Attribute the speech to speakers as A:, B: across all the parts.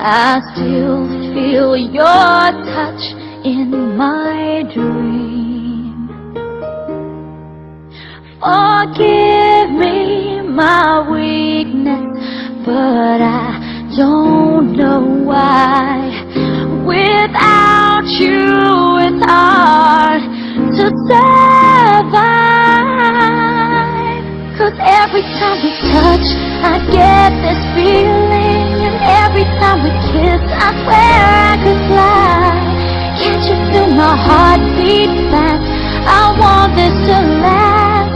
A: I still feel your touch in my dream. Forgive me my weakness, but I don't know why. Without you it's hard to survive. 'Cause every time we touch I get this feeling, and every time we kiss I swear I could fly. Can't you feel my heartbeat fast? I want this to last.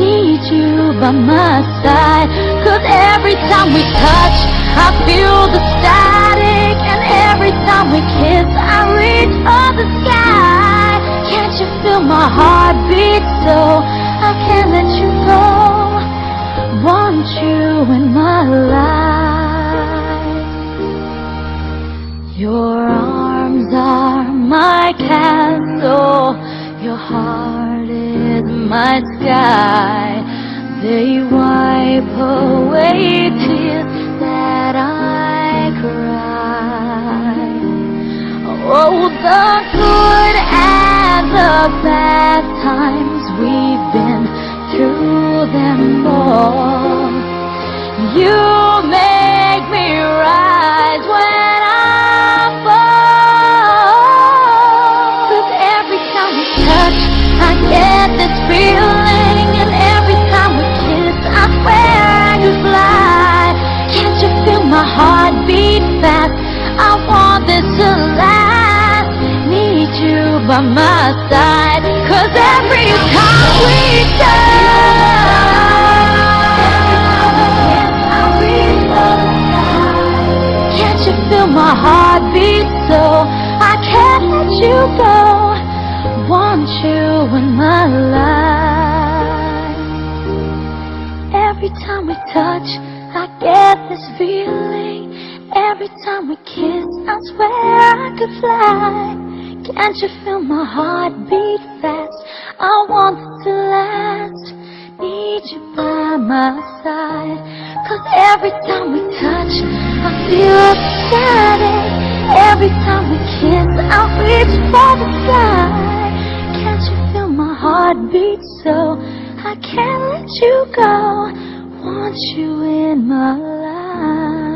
A: Need you by my side. 'Cause every time we touch I feel the static, and every time we kiss I reach for the sky. Can't you feel my heartbeat so I can't let you go? Want you in my life. Your arms are my castle, your heart is my sky. They wipe away tears that I cry. Oh, the good and the bad times, we've been through them all. You make me rise when I fall. 'Cause every time we touch I get this feeling, and every time we kiss I swear I could fly. Can't you feel my heartbeat fast? I want this to last. Need you by my side. 'Cause every time we touch, I reach for the sky. Can't you feel my heartbeat so I can't let you go? Want you in my life. Every time we touch I get this feeling. Every time we kiss I swear I could fly. Can't you feel my heart beat fast? I want it to last. Need you by my side. 'Cause every time we touch I feel ecstatic. Every time we kiss I reach for the sky. Can't you feel my heart beat so I can't let you go? Want you in my life.